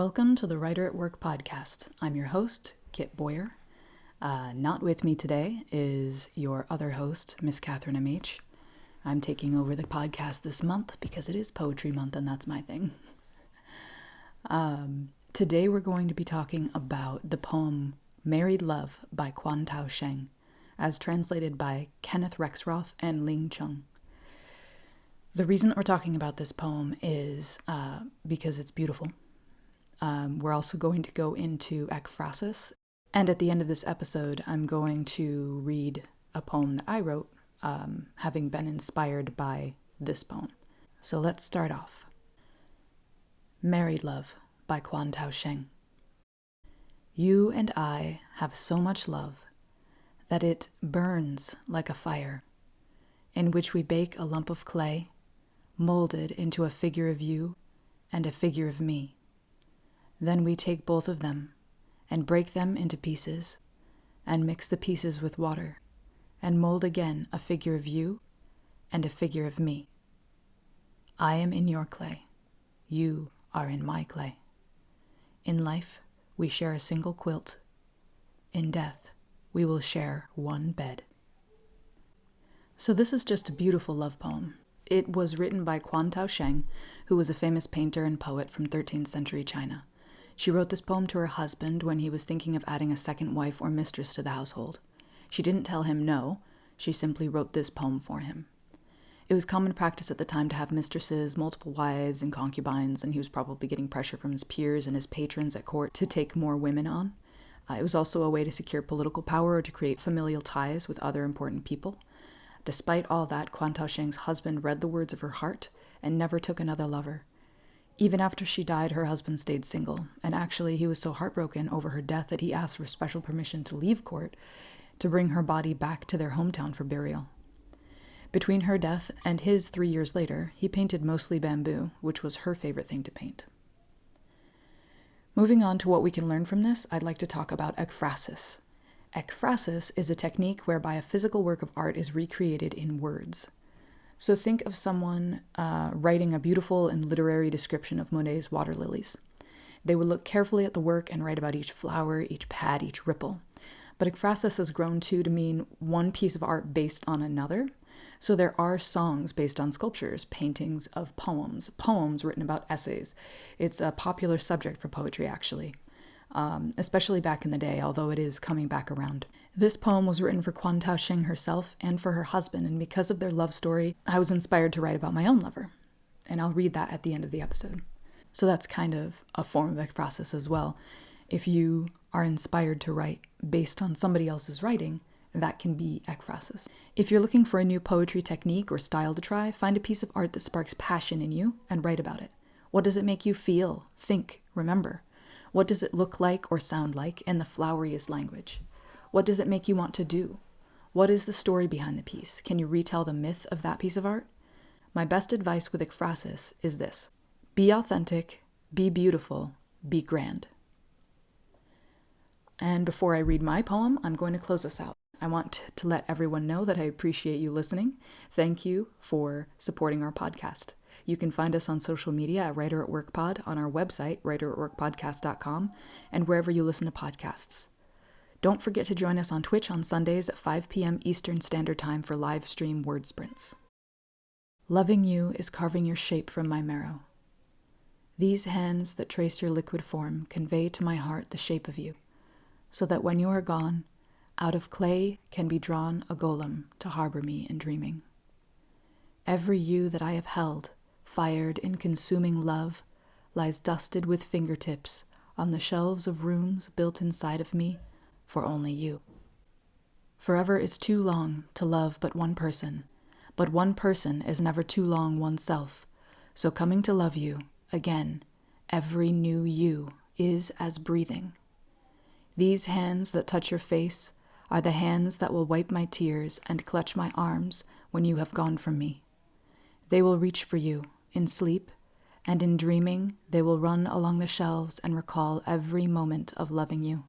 Welcome to the Writer at Work podcast. I'm your host, Kit Boyer. Not with me today is your other host, Miss Catherine M.H. I'm taking over the podcast this month because it is Poetry Month and that's my thing. Today we're going to be talking about the poem Married Love by Kuan Tao Sheng, as translated by Kenneth Rexroth and Ling Chung. The reason that we're talking about this poem is because it's beautiful. We're also going to go into ekphrasis, and at the end of this episode, I'm going to read a poem that I wrote, having been inspired by this poem. So let's start off. Married Love by Kuan Tao Sheng. You and I have so much love that it burns like a fire, in which we bake a lump of clay, molded into a figure of you and a figure of me. Then we take both of them and break them into pieces and mix the pieces with water and mold again a figure of you and a figure of me. I am in your clay. You are in my clay. In life, we share a single quilt. In death, we will share one bed. So this is just a beautiful love poem. It was written by Kuan Tao Sheng, who was a famous painter and poet from 13th century China. She wrote this poem to her husband when he was thinking of adding a second wife or mistress to the household. She didn't tell him no, she simply wrote this poem for him. It was common practice at the time to have mistresses, multiple wives, and concubines, and he was probably getting pressure from his peers and his patrons at court to take more women on. It was also a way to secure political power or to create familial ties with other important people. Despite all that, Kuan Tao Sheng's husband read the words of her heart and never took another lover. Even after she died, her husband stayed single, and actually he was so heartbroken over her death that he asked for special permission to leave court to bring her body back to their hometown for burial. Between her death and his 3 years later, he painted mostly bamboo, which was her favorite thing to paint. Moving on to what we can learn from this, I'd like to talk about ekphrasis. Ekphrasis is a technique whereby a physical work of art is recreated in words. So think of someone writing a beautiful and literary description of Monet's water lilies. They would look carefully at the work and write about each flower, each pad, each ripple. But ekphrasis has grown too to mean one piece of art based on another. So there are songs based on sculptures, paintings of poems, poems written about essays. It's a popular subject for poetry, actually, especially back in the day, although it is coming back around. This poem was written for Kuan Tao Sheng herself and for her husband, and because of their love story, I was inspired to write about my own lover. And I'll read that at the end of the episode. So that's kind of a form of ekphrasis as well. If you are inspired to write based on somebody else's writing, that can be ekphrasis. If you're looking for a new poetry technique or style to try, find a piece of art that sparks passion in you and write about it. What does it make you feel, think, remember? What does it look like or sound like in the floweriest language? What does it make you want to do? What is the story behind the piece? Can you retell the myth of that piece of art? My best advice with ekphrasis is this: be authentic, be beautiful, be grand. And before I read my poem, I'm going to close us out. I want to let everyone know that I appreciate you listening. Thank you for supporting our podcast. You can find us on social media at Writer at Work Pod, on our website, writeratworkpodcast.com, and wherever you listen to podcasts. Don't forget to join us on Twitch on Sundays at 5 p.m. Eastern Standard Time for live stream word sprints. Loving you is carving your shape from my marrow. These hands that trace your liquid form convey to my heart the shape of you, so that when you are gone, out of clay can be drawn a golem to harbor me in dreaming. Every you that I have held, fired in consuming love, lies dusted with fingertips on the shelves of rooms built inside of me for only you. Forever is too long to love but one person is never too long oneself, so coming to love you, again, every new you is as breathing. These hands that touch your face are the hands that will wipe my tears and clutch my arms when you have gone from me. They will reach for you in sleep, and in dreaming they will run along the shelves and recall every moment of loving you.